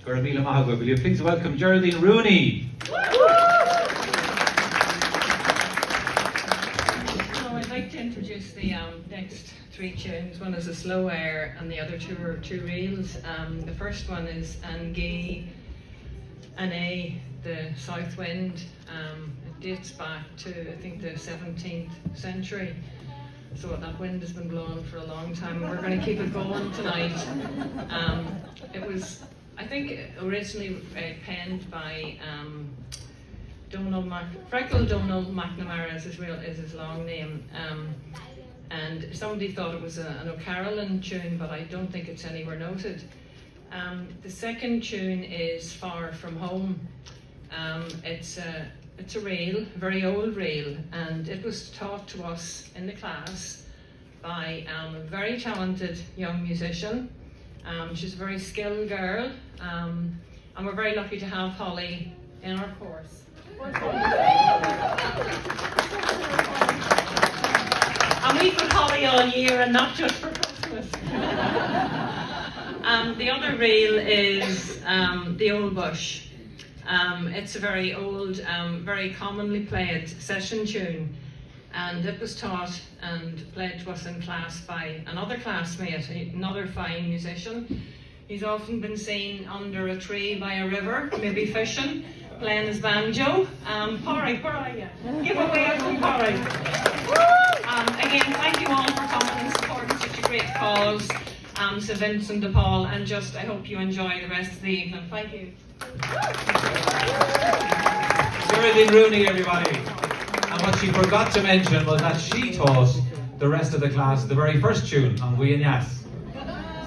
Gurbila Mahagwe. Will you please welcome Geraldine Rooney? So I'd like to introduce the next three tunes. One is a slow air and the other two are two reels. The first one is Angie Ane, the South Wind. It dates back to, I think, the 17th century. So that wind has been blowing for a long time and we're going to keep it going tonight. It was, I think, originally penned by Freckle Donald McNamara is his long name. And somebody thought it was an O'Carolan tune, but I don't think it's anywhere noted. The second tune is Far From Home. It's a reel, a very old reel, and it was taught to us in the class by a very talented young musician. She's a very skilled girl, and we're very lucky to have Holly in our course. And we've got Holly all year and not just for Christmas. The other reel is The Old Bush. It's a very old, very commonly played session tune, and it was taught and played to us in class by another classmate, another fine musician. He's often been seen under a tree by a river, maybe fishing, playing his banjo. Porry, where are you? Give a wave from Porry. Again, thank you all for coming and supporting such a great cause. St Vincent de Paul, and just I hope you enjoy the rest of the evening. Thank you. Geraldine Rooney, everybody. And what she forgot to mention was that she taught the rest of the class the very first tune on We and Yas.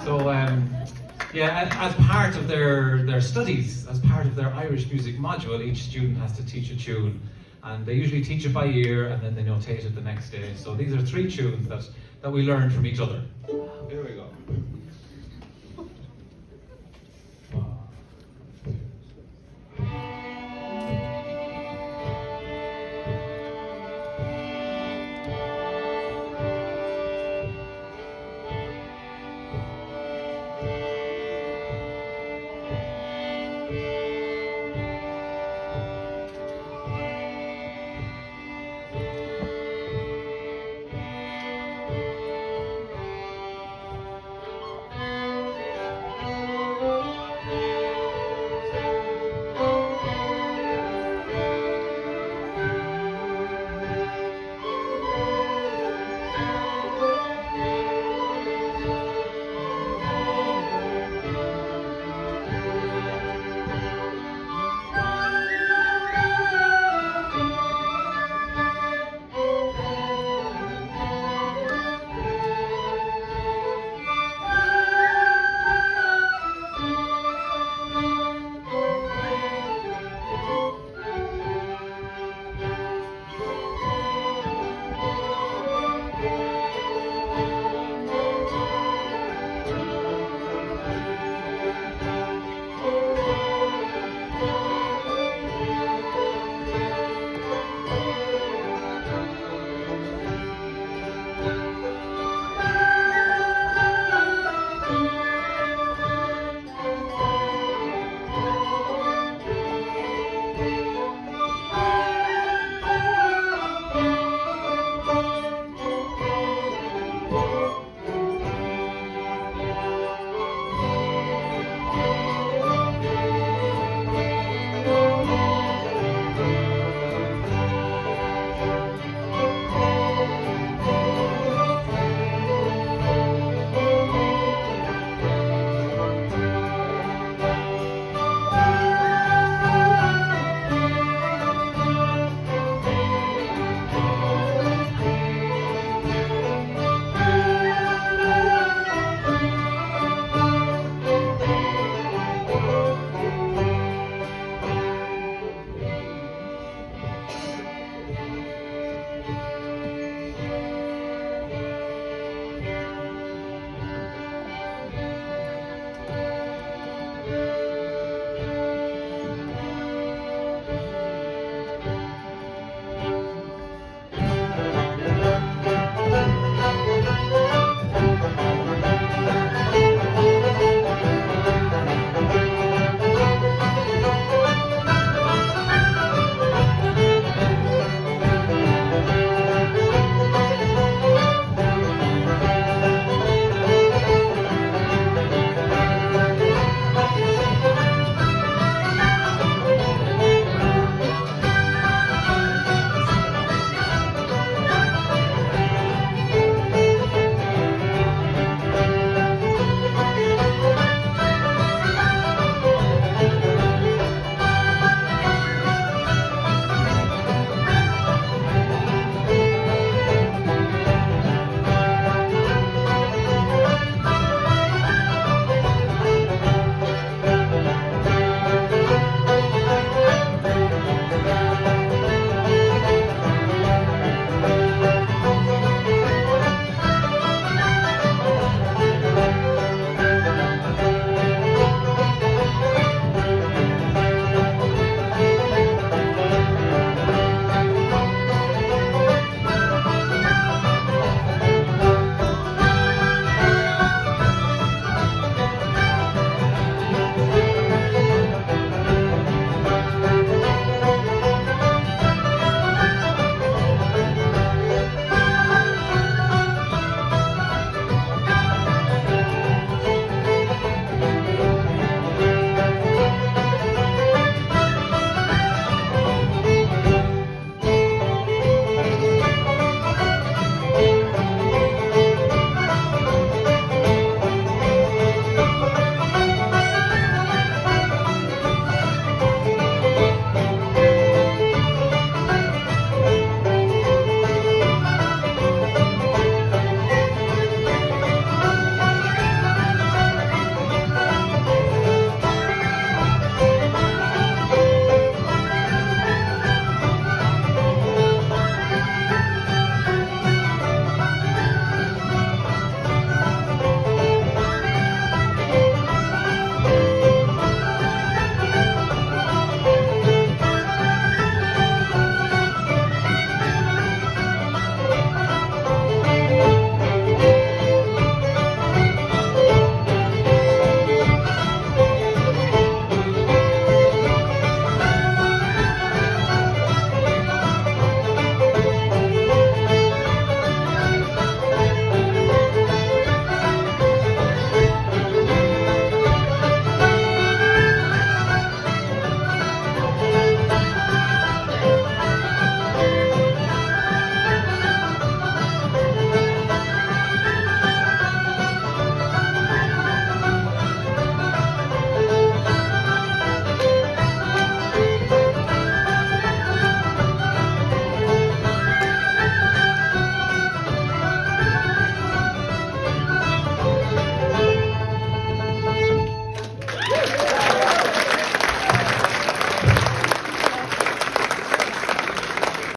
So, as part of their studies, as part of their Irish music module, each student has to teach a tune. And they usually teach it by ear and then they notate it the next day. So these are three tunes that we learned from each other. Here we go.